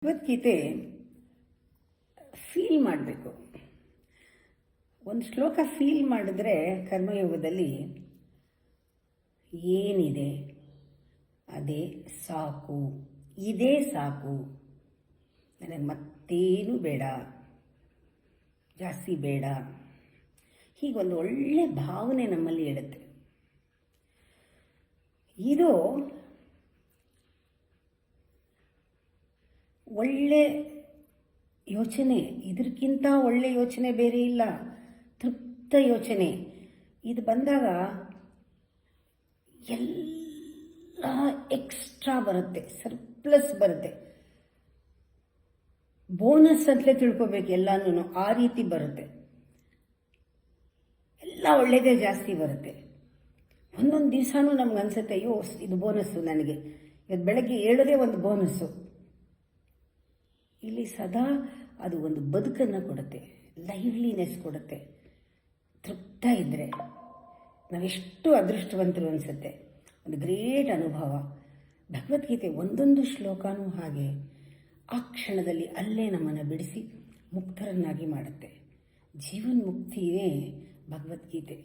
Bhagavad Gita feel ಮಾಡಬೇಕು. ಒಂದು ಶ್ಲೋಕ ಫೀಲ್ ಮಾಡಿದ್ರೆ ಕರ್ಮಯೋಗದಲ್ಲಿ ಏನಿದೆ ಅದೇ ಸಾಕು, ಇದೇ ಸಾಕು, ನನಗೆ ಮತ್ತೇನು ಬೇಡ, ಜಾಸ್ತಿ ಬೇಡ, ಹೀಗೊಂದು ಒಳ್ಳೆ ಭಾವನೆ ನಮ್ಮಲ್ಲಿ ಇಡುತ್ತೆ. ಇದು ಒಳ್ಳೆ ಯೋಚನೆ, ಇದಕ್ಕಿಂತ ಒಳ್ಳೆ ಯೋಚನೆ ಬೇರೆ ಇಲ್ಲ. ತೃಪ್ತ ಯೋಚನೆ ಇದು ಬಂದಾಗ ಎಲ್ಲ ಎಕ್ಸ್ಟ್ರಾ ಬರುತ್ತೆ, ಸರ್ಪ್ಲಸ್ ಬರುತ್ತೆ, ಬೋನಸ್ ಅಂತಲೇ ತಿಳ್ಕೊಬೇಕು. ಎಲ್ಲನೂ ಆ ರೀತಿ ಬರುತ್ತೆ, ಎಲ್ಲ ಒಳ್ಳೆಯದೇ ಜಾಸ್ತಿ ಬರುತ್ತೆ. ಒಂದೊಂದು ದಿವಸನೂ ನಮ್ಗೆ ಅನ್ಸುತ್ತೆ, ಅಯ್ಯೋ ಇದು ಬೋನಸ್ಸು, ನನಗೆ ಇವತ್ತು ಬೆಳಗ್ಗೆ ಹೇಳೋದೇ ಒಂದು ಬೋನಸ್ಸು. ಇಲ್ಲಿ ಸದಾ ಅದು ಒಂದು ಬದುಕನ್ನು ಕೊಡುತ್ತೆ, ಲೈವ್ಲಿನೆಸ್ ಕೊಡುತ್ತೆ. ತೃಪ್ತ ಇದ್ದರೆ ನಾವೆಷ್ಟು ಅದೃಷ್ಟವಂತರು ಅನಿಸುತ್ತೆ. ಒಂದು ಗ್ರೇಟ್ ಅನುಭವ. ಭಗವದ್ಗೀತೆ ಒಂದೊಂದು ಶ್ಲೋಕನೂ ಹಾಗೆ ಆ ಕ್ಷಣದಲ್ಲಿ ಅಲ್ಲೇ ನಮ್ಮನ್ನು ಬಿಡಿಸಿ ಮುಕ್ತರನ್ನಾಗಿ ಮಾಡುತ್ತೆ. ಜೀವನ್ಮುಕ್ತಿಯೇ ಭಗವದ್ಗೀತೆ.